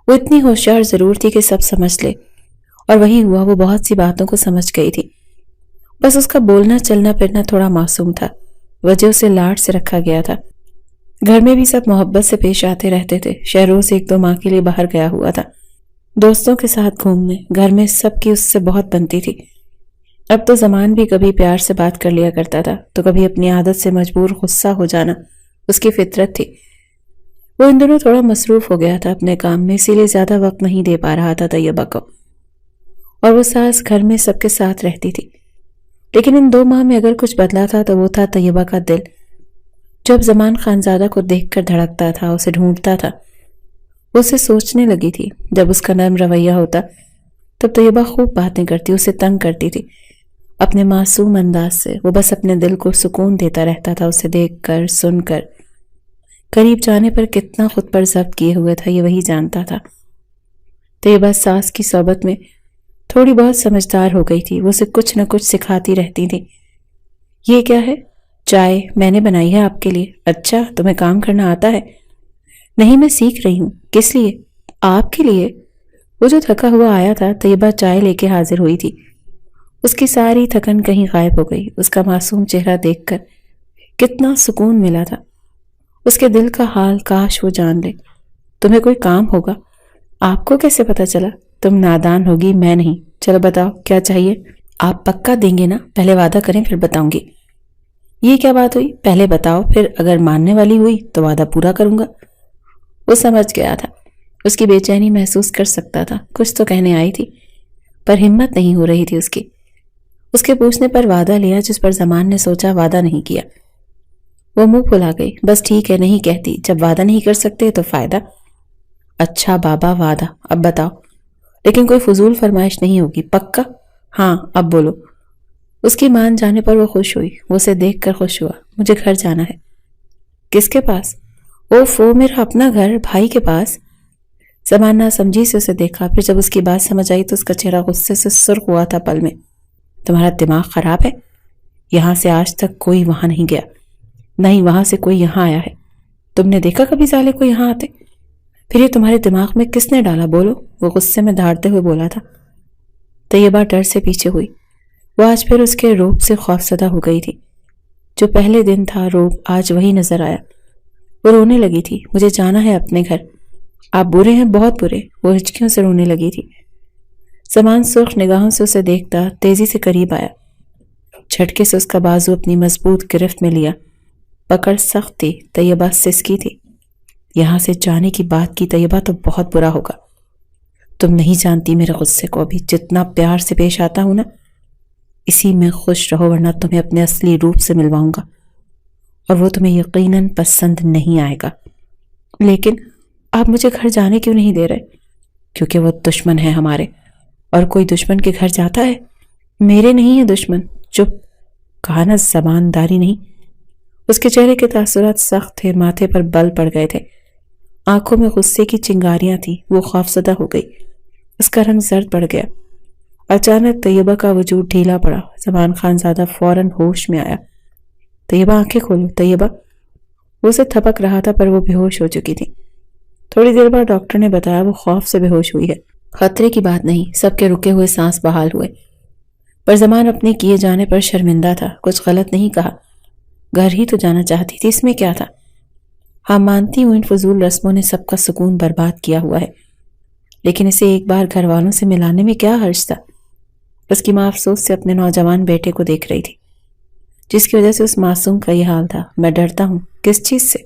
وہ اتنی ہوشیار ضرور تھی کہ سب سمجھ لے، اور وہی ہوا، وہ بہت سی باتوں کو سمجھ گئی تھی، بس اس کا بولنا چلنا پھرنا تھوڑا معصوم تھا، وجہ اسے لاڈ سے رکھا گیا تھا۔ گھر میں بھی سب محبت سے پیش آتے رہتے تھے۔ شہروز ایک دو ماہ کے لیے باہر گیا ہوا تھا دوستوں کے ساتھ گھومنے، گھر میں سب کی اس سے بہت بنتی تھی۔ اب تو زمان بھی کبھی پیار سے بات کر لیا کرتا تھا تو کبھی اپنی عادت سے مجبور غصہ ہو جانا اس کی فطرت تھی۔ وہ ان دنوں تھوڑا مصروف ہو گیا تھا اپنے کام میں، اسی لیے زیادہ وقت نہیں دے پا رہا تھا طیبہ کو، اور وہ ساس گھر میں سب کے ساتھ رہتی تھی۔ لیکن ان 2 ماہ میں اگر کچھ بدلا تھا تو وہ تھا طیبہ کا دل، جو اب زمان خانزادہ کو دیکھ کر دھڑکتا تھا، اسے ڈھونڈتا تھا۔ وہ اسے سوچنے لگی تھی، جب اس کا نرم رویہ ہوتا تب طیبہ خوب باتیں کرتی، اسے تنگ کرتی تھی اپنے معصوم انداز سے۔ وہ بس اپنے دل کو سکون دیتا رہتا تھا اسے دیکھ کر، سن کر۔ قریب جانے پر کتنا خود پر ضبط کیے ہوئے تھا یہ وہی جانتا تھا۔ طیبہ ساس کی صحبت میں تھوڑی بہت سمجھدار ہو گئی تھی، وہ اسے کچھ نہ کچھ سکھاتی رہتی تھی۔ یہ کیا ہے؟ چائے میں نے بنائی ہے آپ کے لیے۔ اچھا تمہیں کام کرنا آتا ہے؟ نہیں میں سیکھ رہی ہوں۔ کس لیے؟ آپ کے لیے۔ وہ جو تھکا ہوا آیا تھا، طیبہ چائے لے کے حاضر ہوئی تھی۔ اس کی ساری تھکن کہیں غائب ہو گئی۔ اس کا معصوم چہرہ دیکھ کر کتنا سکون ملا تھا۔ اس کے دل کا حال کاش وہ جان لے۔ تمہیں کوئی کام ہوگا؟ آپ کو کیسے پتا چلا؟ تم نادان ہوگی، میں نہیں۔ چلو بتاؤ کیا چاہیے؟ آپ پکا دیں گے نا؟ پہلے وعدہ کریں پھر بتاؤں گی۔ یہ کیا بات ہوئی؟ پہلے بتاؤ، پھر اگر ماننے والی ہوئی تو وعدہ پورا کروں گا۔ وہ سمجھ گیا تھا، اس کی بے چینی محسوس کر سکتا تھا۔ کچھ تو کہنے آئی تھی پر ہمت نہیں ہو رہی تھی اس کی۔ اس کے پوچھنے پر وعدہ لیا جس پر زمان نے سوچا وعدہ نہیں کیا۔ وہ منہ پھلا گئی۔ بس ٹھیک ہے نہیں کہتی، جب وعدہ نہیں کر سکتے تو فائدہ۔ اچھا بابا وعدہ، اب بتاؤ، لیکن کوئی فضول فرمائش نہیں ہوگی، پکا؟ ہاں اب بولو۔ اس کی مان جانے پر وہ خوش ہوئی، وہ اسے دیکھ کر خوش ہوا۔ مجھے گھر جانا ہے۔ کس کے پاس؟ اوفو میرا اپنا گھر، بھائی کے پاس۔ زمان ناسمجھی سے اسے دیکھا، پھر جب اس کی بات سمجھ آئی تو اس کا چہرہ غصے سے سرخ ہوا تھا پل میں۔ تمہارا دماغ خراب ہے؟ یہاں سے آج تک کوئی وہاں نہیں گیا، نہیں وہاں سے کوئی یہاں آیا ہے۔ تم نے دیکھا کبھی سالے کو یہاں آتے؟ پھر یہ تمہارے دماغ میں کس نے ڈالا؟ بولو، وہ غصے میں دھاڑتے ہوئے بولا تھا۔ طیبہ ڈر سے پیچھے ہوئی۔ وہ آج پھر اس کے روپ سے خوفزدہ ہو گئی تھی۔ جو پہلے دن تھا روپ آج وہی نظر آیا۔ وہ رونے لگی تھی۔ مجھے جانا ہے اپنے گھر۔ آپ برے ہیں، بہت برے۔ وہ ہچکیوں سے رونے لگی تھی۔ زمان سرخ نگاہوں سے اسے دیکھتا تیزی سے قریب آیا، جھٹکے سے اس کا بازو اپنی مضبوط گرفت میں لیا۔ پکڑ سخت تھی، طیبہ سسکی تھی۔ یہاں سے جانے کی بات کی طیبہ تو بہت برا ہوگا۔ تم نہیں جانتی میرے غصے کو، ابھی جتنا پیار سے پیش آتا ہوں نا، اسی میں خوش رہو ورنہ تمہیں اپنے اصلی روپ سے ملواؤں گا، اور وہ تمہیں یقیناً پسند نہیں آئے گا۔ لیکن آپ مجھے گھر جانے کیوں نہیں دے رہے؟ کیونکہ وہ دشمن ہے ہمارے، اور کوئی دشمن کے گھر جاتا ہے؟ میرے نہیں ہے دشمن۔ چپ، کہا نا زبانداری نہیں۔ اس کے چہرے کے تاثرات سخت تھے، ماتھے پر بل پڑ گئے تھے، آنکھوں میں غصے کی چنگاریاں تھیں۔ وہ خوفزدہ ہو گئی، اس کا رنگ زرد پڑ گیا۔ اچانک طیبہ کا وجود ڈھیلا پڑا۔ زمان خانزادہ فوراً ہوش میں آیا۔ طیبہ آنکھیں کھولو، طیبہ۔ وہ اسے تھپک رہا تھا پر وہ بے ہوش ہو چکی تھی۔ تھوڑی دیر بعد ڈاکٹر نے بتایا وہ خوف سے بے ہوش ہوئی ہے۔ خطرے کی بات نہیں، سب کے رکے ہوئے سانس بحال ہوئے۔ پر زمان اپنے کیے جانے پر شرمندہ تھا، کچھ غلط نہیں کہا، گھر ہی تو جانا چاہتی تھی، اس میں کیا تھا؟ ہاں مانتی ہوں ان فضول رسموں نے سب کا سکون برباد کیا ہوا ہے، لیکن اسے ایک بار گھر والوں سے ملانے میں کیا حرج تھا؟ اس کی ماں افسوس سے اپنے نوجوان بیٹے کو دیکھ رہی تھی، جس کی وجہ سے اس معصوم کا یہ حال تھا۔ میں ڈرتا ہوں۔ کس چیز سے؟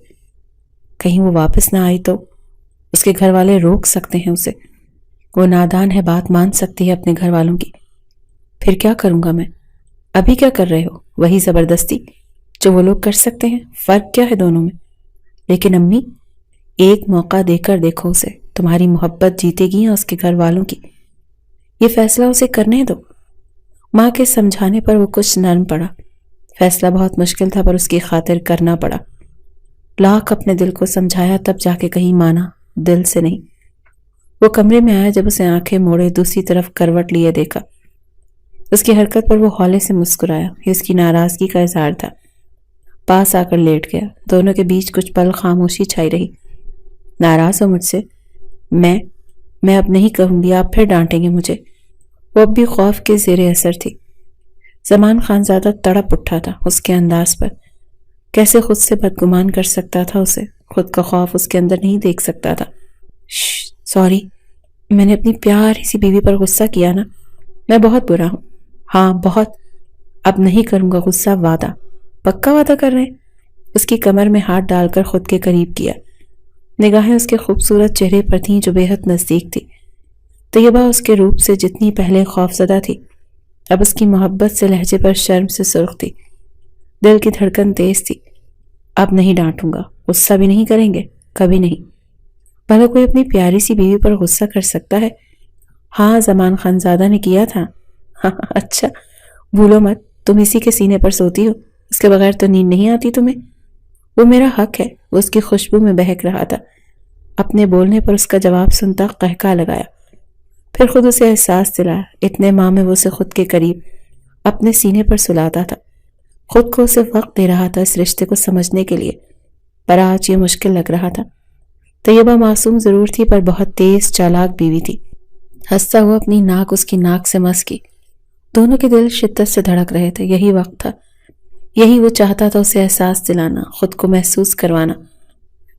کہیں وہ واپس نہ آئی تو؟ اس کے گھر والے روک سکتے ہیں اسے، وہ نادان ہے، بات مان سکتی ہے اپنے گھر والوں کی۔ پھر کیا کروں گا میں؟ ابھی کیا کر رہے ہو؟ وہی زبردستی جو وہ لوگ کر سکتے ہیں، فرق کیا ہے دونوں میں؟ لیکن امی، ایک موقع دے کر دیکھو اسے، تمہاری محبت جیتے گی یا اس کے گھر والوں کی؟ یہ فیصلہ اسے کرنے دو۔ ماں کے سمجھانے پر وہ کچھ نرم پڑا۔ فیصلہ بہت مشکل تھا پر اس کی خاطر کرنا پڑا۔ لاکھ اپنے دل کو سمجھایا تب جا کے کہیں مانا، دل سے نہیں۔ وہ کمرے میں آیا جب اسے آنکھیں موڑے دوسری طرف کروٹ لیے دیکھا۔ اس کی حرکت پر وہ ہولے سے مسکرایا، یہ اس کی ناراضگی کا اظہار تھا۔ پاس آ کر لیٹ گیا، دونوں کے بیچ کچھ پل خاموشی چھائی رہی۔ ناراض ہو مجھ سے؟ میں اب نہیں کہوں گی، آپ پھر ڈانٹیں گے مجھے۔ وہ اب بھی خوف کے زیر اثر تھی۔ زمان خانزادہ تڑپ اٹھا تھا اس کے انداز پر، کیسے خود سے بدگمان کر سکتا تھا اسے، خود کا خوف اس کے اندر نہیں دیکھ سکتا تھا۔ سوری، میں نے اپنی پیاری سی بیوی پر غصہ کیا نا، میں بہت برا ہوں۔ ہاں بہت، اب نہیں کروں گا غصہ، وعدہ۔ پکا وعدہ کر رہے ہیں؟ اس کی کمر میں ہاتھ ڈال کر خود کے قریب کیا، نگاہیں اس کے خوبصورت چہرے پر تھیں جو بے حد نزدیک تھی۔ طیبہ اس کے روپ سے جتنی پہلے خوف زدہ تھی، اب اس کی محبت سے لہجے پر شرم سے سرخ تھی، دل کی دھڑکن تیز تھی۔ اب نہیں ڈانٹوں گا، غصہ بھی نہیں کریں گے، کبھی نہیں۔ بھلا کوئی اپنی پیاری سی بیوی پر غصہ کر سکتا ہے؟ ہاں زمان خانزادہ نے کیا تھا۔ ہاں اچھا، بھولو مت، تم اسی کے سینے پر سوتی ہو، اس کے بغیر تو نیند نہیں آتی تمہیں۔ وہ میرا حق ہے، وہ اس کی خوشبو میں بہک رہا تھا۔ اپنے بولنے پر اس کا جواب سنتا قہقہ لگایا، پھر خود اسے احساس دلایا، اتنے ماہ میں وہ اسے خود کے قریب اپنے سینے پر سلاتا تھا، خود کو اسے وقت دے رہا تھا اس رشتے کو سمجھنے کے لیے، پر آج یہ مشکل لگ رہا تھا۔ طیبہ معصوم ضرور تھی پر بہت تیز چالاک بیوی تھی۔ ہنستا ہوا اپنی ناک اس کی ناک سے مس کی، دونوں کے دل شدت سے دھڑک رہے تھے۔ یہی وقت تھا، یہی وہ چاہتا تھا، اسے احساس دلانا، خود کو محسوس کروانا،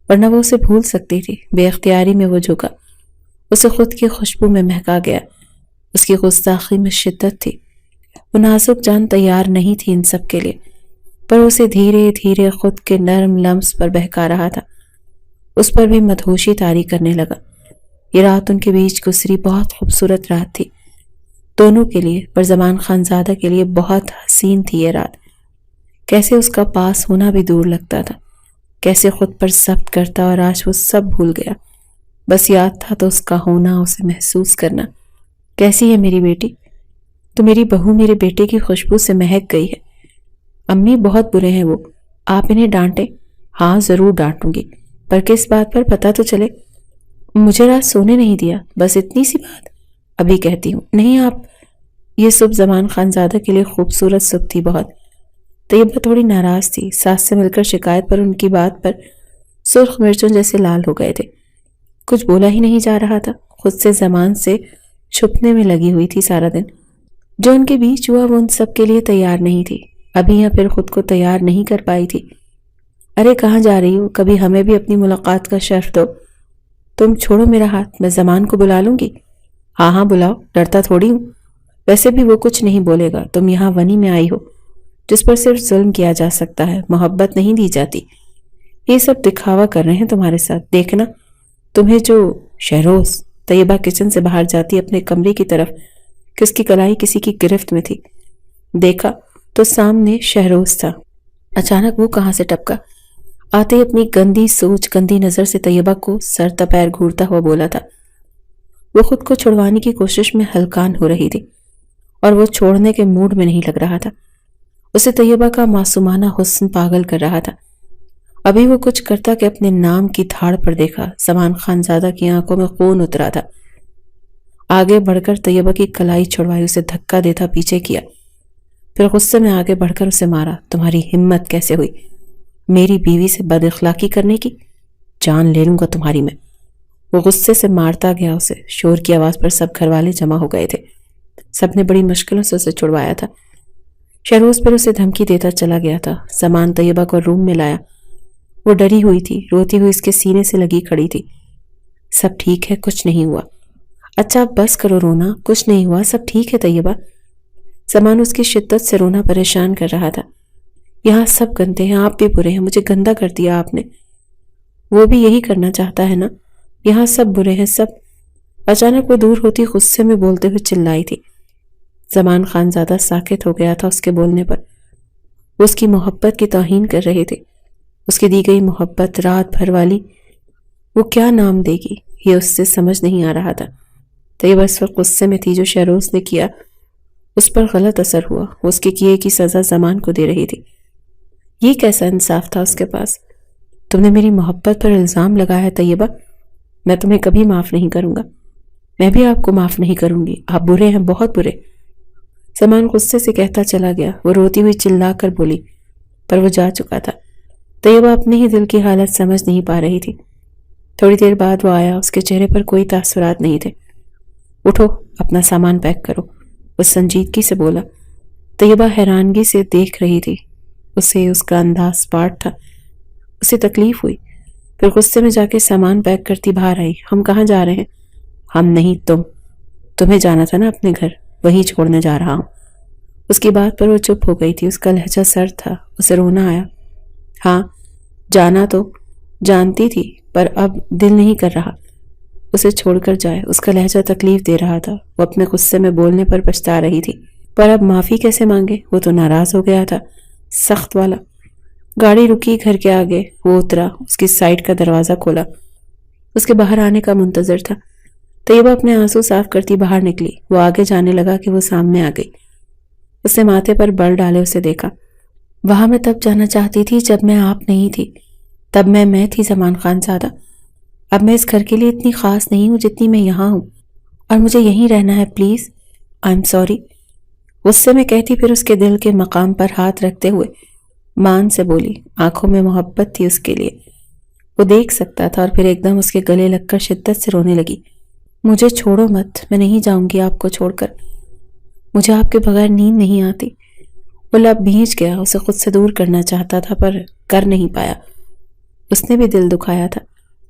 ورنہ وہ اسے بھول سکتی تھی۔ بے اختیاری میں وہ جھکا، اسے خود کی خوشبو میں مہکا گیا۔ اس کی گستاخی میں شدت تھی، وہ نازک جان تیار نہیں تھی ان سب کے لیے، پر اسے دھیرے دھیرے خود کے نرم لمس پر بہکا رہا تھا۔ اس پر بھی مدہوشی طاری کرنے لگا۔ یہ رات ان کے بیچ گزری بہت خوبصورت رات تھی دونوں کے لیے، پر زمان خانزادہ کے لیے بہت حسین تھی یہ رات۔ کیسے اس کا پاس ہونا بھی دور لگتا تھا، کیسے خود پر ضبط کرتا، اور آج وہ سب بھول گیا، بس یاد تھا تو اس کا ہونا، اسے محسوس کرنا۔ کیسی ہے میری بیٹی؟ تو میری بہو میرے بیٹے کی خوشبو سے مہک گئی ہے۔ امی بہت برے ہیں وہ، آپ انہیں ڈانٹیں۔ ہاں ضرور ڈانٹوں گی، پر کس بات پر پتہ تو چلے۔ مجھے رات سونے نہیں دیا، بس اتنی سی بات؟ ابھی کہتی ہوں۔ نہیں آپ، یہ صبح زمان خانزادہ کے لیے خوبصورت صبح تھی بہت۔ طیبہ تھوڑی ناراض تھی، ساس سے مل کر شکایت پر ان کی بات پر سرخ مرچوں جیسے لال ہو گئے تھے۔ کچھ بولا ہی نہیں جا رہا تھا، خود سے زمان سے چھپنے میں لگی ہوئی تھی سارا دن۔ جو ان کے بیچ ہوا وہ ان سب کے لیے تیار نہیں تھی، ابھی یا پھر خود کو تیار نہیں کر پائی تھی۔ ارے کہاں جا رہی ہو؟ کبھی ہمیں بھی اپنی ملاقات کا شرف دو۔ تم چھوڑو میرا ہاتھ، میں زمان کو بلا لوں گی۔ ہاں ہاں بلاؤ، ڈرتا تھوڑی ہوں۔ ویسے بھی وہ کچھ نہیں بولے گا، تم یہاں ونی میں آئی ہو جس پر صرف ظلم کیا جا سکتا ہے، محبت نہیں دی جاتی۔ یہ سب دکھاوا کر رہے ہیں تمہارے ساتھ، دیکھنا تمہیں جو شہروز۔ طیبہ کچن سے باہر جاتی اپنے کمرے کی طرف کہ اس کی کلائی کسی کی گرفت میں تھی، دیکھا تو سامنے شہروز تھا۔ اچانک وہ کہاں سے ٹپکا، آتے اپنی گندی سوچ گندی نظر سے طیبہ کو سر تپیر گھورتا ہوا بولا تھا۔ وہ خود کو چھڑوانے کی کوشش میں ہلکان ہو رہی تھی اور وہ چھوڑنے کے موڈ میں نہیں لگ رہا تھا۔ اسے طیبہ کا معصومانہ حسن پاگل کر رہا تھا۔ ابھی وہ کچھ کرتا کہ اپنے نام کی دھاڑ پر دیکھا زمان خانزادہ کی آنکھوں میں خون اترا تھا۔ آگے بڑھ کر طیبہ کی کلائی چھڑوائی، اسے دھکا دیتا پیچھے کیا، پھر غصے میں آگے بڑھ کر اسے مارا۔ تمہاری ہمت کیسے ہوئی میری بیوی سے بد اخلاقی کرنے کی؟ جان لے لوں گا تمہاری میں۔ وہ غصے سے مارتا گیا اسے۔ شور کی آواز پر سب گھر والے جمع ہو گئے تھے۔ سب نے بڑی مشکلوں سے اسے چھڑوایا تھا۔ شہروز پھر اسے دھمکی دیتا چلا گیا تھا۔ سامان طیبہ کو روم میں لایا۔ وہ ڈری ہوئی تھی، روتی ہوئی اس کے سینے سے لگی کھڑی تھی۔ سب ٹھیک ہے، کچھ نہیں ہوا۔ اچھا اب بس کرو رونا، کچھ نہیں ہوا، سب ٹھیک ہے طیبہ۔ سامان اس کی شدت سے رونا پریشان کر رہا تھا۔ یہاں سب گندے ہیں، آپ بھی برے ہیں، مجھے گندا کر دیا آپ نے۔ وہ بھی یہی کرنا چاہتا ہے نا، یہاں سب برے ہیں سب۔ اچانک وہ دور ہوتی غصے میں بولتے ہوئے چلائی تھی۔ زمان خان زیادہ ساکت ہو گیا تھا اس کے بولنے پر۔ وہ اس کی محبت کی توہین کر رہے تھے۔ اس کی دی گئی محبت رات بھر والی، وہ کیا نام دے گی یہ اس سے سمجھ نہیں آ رہا تھا۔ طیبہ اس وقت غصے میں تھی۔ جو شہروز نے کیا اس پر غلط اثر ہوا، وہ اس کے کیے کی سزا زمان کو دے رہی تھی۔ یہ کیسا انصاف تھا اس کے پاس؟ تم نے میری محبت پر الزام لگایا طیبہ، میں تمہیں کبھی معاف نہیں کروں گا، میں بھی آپ کو معاف نہیں کروں گی، آپ برے ہیں، بہت برے۔ زمان غصے سے کہتا چلا گیا۔ وہ روتی ہوئی چلا کر بولی، پر وہ جا چکا تھا۔ طیبہ اپنے ہی دل کی حالت سمجھ نہیں پا رہی تھی۔ تھوڑی دیر بعد وہ آیا، اس کے چہرے پر کوئی تاثرات نہیں تھے۔ اٹھو، اپنا سامان پیک کرو، وہ سنجیدگی سے بولا۔ طیبہ حیرانگی سے دیکھ رہی تھی اسے، اس کا انداز پاٹ تھا۔ اسے تکلیف ہوئی، پھر غصے میں جا کے سامان پیک کرتی باہر آئی۔ ہم کہاں جا رہے ہیں؟ ہم نہیں، تمہیں جانا تھا نا اپنے گھر، وہی چھوڑنے جا رہا ہوں۔ اس کی بات پر وہ چپ ہو گئی تھی۔ اس کا لہجہ سرد تھا، اسے رونا آیا۔ ہاں جانا تو جانتی تھی، پر اب دل نہیں کر رہا اسے چھوڑ کر جائے۔ اس کا لہجہ تکلیف دے رہا تھا۔ وہ اپنے غصے میں بولنے پر پچھتا رہی تھی، پر اب معافی کیسے مانگے؟ وہ تو ناراض ہو گیا تھا، سخت والا۔ گاڑی رکی گھر کے آگے، وہ اترا، اس کی سائیڈ کا دروازہ کھولا، اس کے باہر آنے کا منتظر تھا۔ طیبہ اپنے آنسو صاف کرتی باہر نکلی۔ وہ آگے جانے لگا کہ وہ سامنے آ گئی۔ اس نے ماتھے پر بل ڈالے اسے دیکھا۔ وہاں میں تب جانا چاہتی تھی جب میں آپ نہیں تھی، تب میں تھی زمان خان زادہ۔ اب میں اس گھر کے لیے اتنی خاص نہیں ہوں جتنی میں یہاں ہوں، اور مجھے یہیں رہنا ہے، پلیز، آئی ایم سوری۔ غصے میں کہتی، پھر اس کے دل کے مقام پر ہاتھ رکھتے ہوئے مان سے بولی۔ آنکھوں میں محبت تھی اس کے لیے، وہ دیکھ سکتا تھا، اور پھر ایک دم اس کے گلے لگ کر شدت سے رونے لگی۔ مجھے چھوڑو مت، میں نہیں جاؤں گی آپ کو چھوڑ کر، مجھے آپ کے بغیر نیند نہیں آتی۔ وہ لب بھیج گیا، اسے خود سے دور کرنا چاہتا تھا پر کر نہیں پایا۔ اس نے بھی دل دکھایا تھا،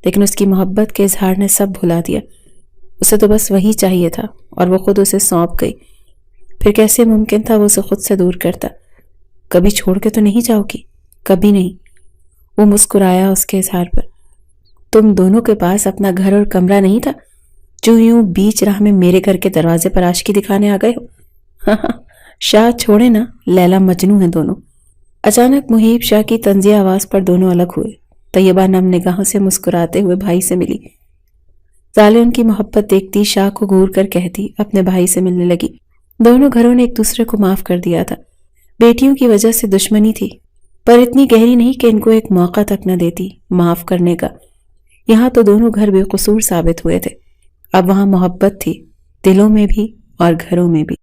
لیکن اس کی محبت کے اظہار نے سب بھلا دیا۔ اسے تو بس وہی چاہیے تھا، اور وہ خود اسے سونپ گئی۔ پھر کیسے ممکن تھا وہ اسے خود سے دور کرتا؟ کبھی چھوڑ کے تو نہیں جاؤ گی؟ کبھی نہیں۔ وہ مسکرایا اس کے اظہار پر۔ تم دونوں کے پاس اپنا گھر اور کمرہ نہیں تھا جو یوں بیچ راہ میں میرے گھر کے دروازے پر عاشقی دکھانے آ گئے ہو؟ ہاں شاہ چھوڑے نا، لیلا مجنوں ہیں دونوں۔ اچانک محیب شاہ کی طنزیہ آواز پر دونوں الگ ہوئے۔ طیبہ نم نگاہوں سے مسکراتے ہوئے بھائی سے ملی۔ زالے ان کی محبت دیکھتی شاہ کو گھور کر کہتی اپنے بھائی سے ملنے لگی۔ دونوں گھروں نے ایک دوسرے کو معاف کر دیا تھا۔ بیٹیوں کی وجہ سے دشمنی تھی، پر اتنی گہری نہیں کہ ان کو ایک موقع تک نہ دیتی معاف کرنے کا۔ یہاں تو دونوں گھر بے قصور ثابت ہوئے تھے۔ اب وہاں محبت تھی، دلوں میں بھی اور گھروں میں بھی۔